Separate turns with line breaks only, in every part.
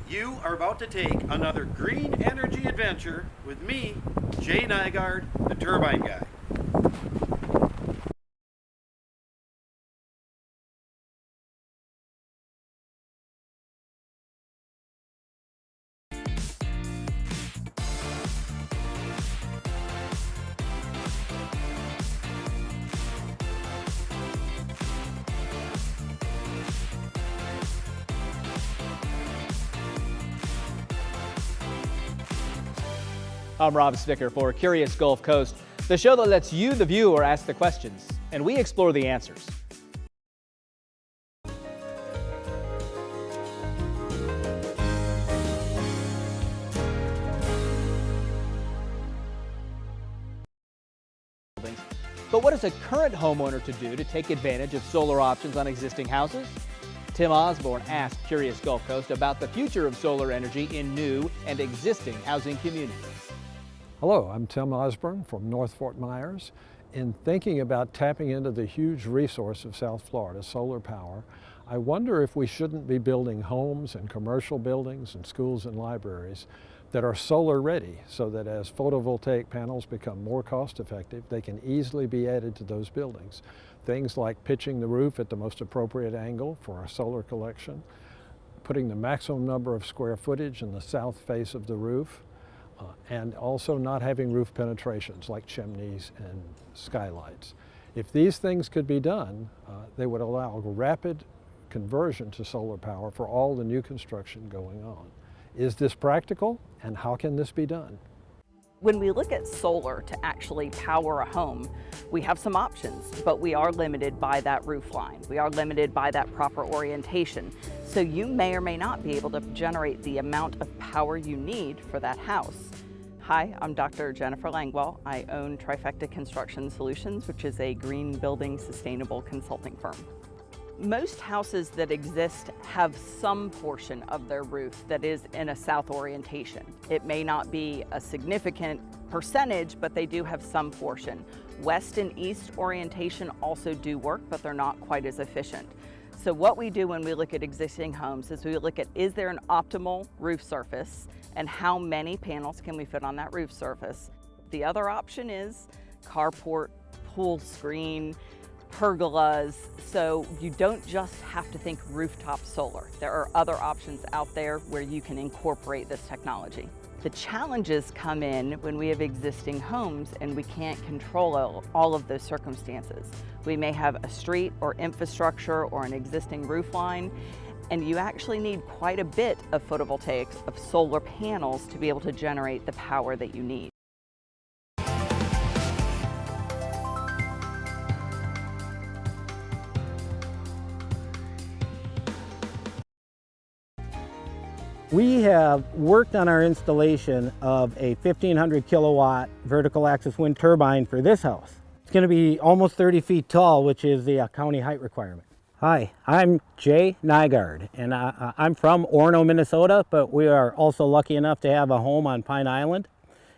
You are about to take another green energy adventure with me, Jay Nygaard, the Turbine Guy.
I'm Rob Sticker for Curious Gulf Coast, the show that lets you, the viewer, ask the questions, and we explore the answers. But what is a current homeowner to do to take advantage of solar options on existing houses? Tim Osborne asked Curious Gulf Coast about the future of solar energy in new and existing housing communities.
Hello, I'm Tim Osborne from North Fort Myers. In thinking about tapping into the huge resource of South Florida, solar power, I wonder if we shouldn't be building homes and commercial buildings and schools and libraries that are solar ready so that as photovoltaic panels become more cost effective, they can easily be added to those buildings. Things like pitching the roof at the most appropriate angle for a solar collection, putting the maximum number of square footage in the south face of the roof, and also not having roof penetrations like chimneys and skylights. If these things could be done, they would allow rapid conversion to solar power for all the new construction going on. Is this practical, and how can this be done?
When we look at solar to actually power a home, we have some options, but we are limited by that roof line. We are limited by that proper orientation. So you may or may not be able to generate the amount of power you need for that house. Hi, I'm Dr. Jennifer Langwell. I own Trifecta Construction Solutions, which is a green building sustainable consulting firm. Most houses that exist have some portion of their roof that is in a south orientation. It may not be a significant percentage, but they do have some portion. West and east orientation also do work, but they're not quite as efficient. So what we do when we look at existing homes is we look at, is there an optimal roof surface and how many panels can we fit on that roof surface? The other option is carport, pool screen, pergolas, so you don't just have to think rooftop solar. There are other options out there where you can incorporate this technology. The challenges come in when we have existing homes and we can't control all of those circumstances. We may have a street or infrastructure or an existing roof line, and you actually need quite a bit of photovoltaics, of solar panels, to be able to generate the power that you need.
We have worked on our installation of a 1,500 kilowatt vertical axis wind turbine for this house. It's going to be almost 30 feet tall, which is the county height requirement. Hi, I'm Jay Nygaard, and I'm from Orono, Minnesota, but we are also lucky enough to have a home on Pine Island.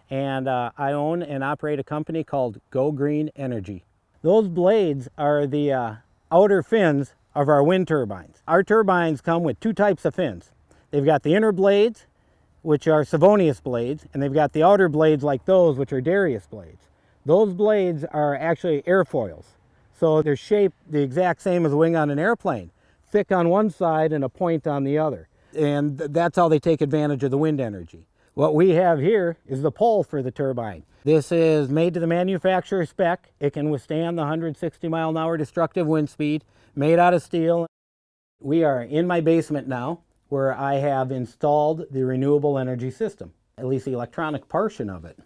And I own and operate a company called Go Green Energy. Those blades are the outer fins of our wind turbines. Our turbines come with two types of fins. They've got the inner blades, which are Savonius blades, and they've got the outer blades like those, which are Darius blades. Those blades are actually airfoils. So they're shaped the exact same as a wing on an airplane, thick on one side and a point on the other. And that's how they take advantage of the wind energy. What we have here is the pole for the turbine. This is made to the manufacturer spec. It can withstand the 160 mile an hour destructive wind speed, made out of steel. We are in my basement now, where I have installed the renewable energy system, at least the electronic portion of it.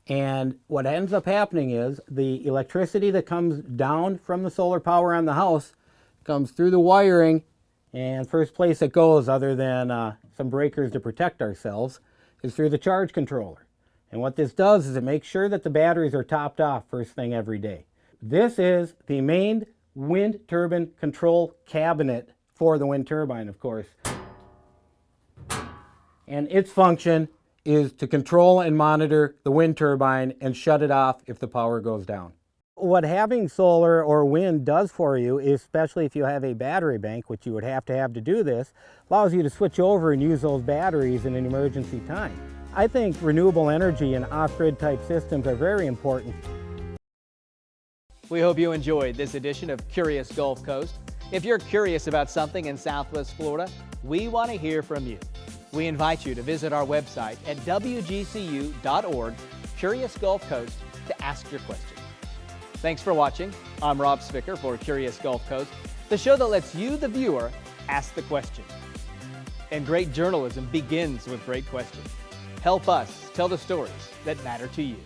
And what ends up happening is the electricity that comes down from the solar power on the house comes through the wiring, and first place it goes, other than some breakers to protect ourselves, is through the charge controller. And what this does is it makes sure that the batteries are topped off first thing every day. This is the main wind turbine control cabinet for the wind turbine, of course. And its function is to control and monitor the wind turbine and shut it off if the power goes down. What having solar or wind does for you, especially if you have a battery bank, which you would have to do this, allows you to switch over and use those batteries in an emergency time. I think renewable energy and off-grid type systems are very important.
We hope you enjoyed this edition of Curious Gulf Coast. If you're curious about something in Southwest Florida, we want to hear from you. We invite you to visit our website at wgcu.org, Curious Gulf Coast, to ask your question. Thanks for watching. I'm Rob Spicker for Curious Gulf Coast, the show that lets you, the viewer, ask the question. And great journalism begins with great questions. Help us tell the stories that matter to you.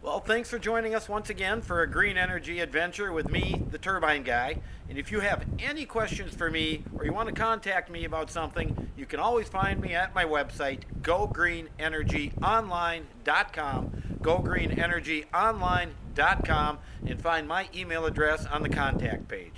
Well, thanks for joining us once again for a green energy adventure with me, the Turbine Guy. And if you have any questions for me or you want to contact me about something, you can always find me at my website, gogreenenergyonline.com, gogreenenergyonline.com, and find my email address on the contact page.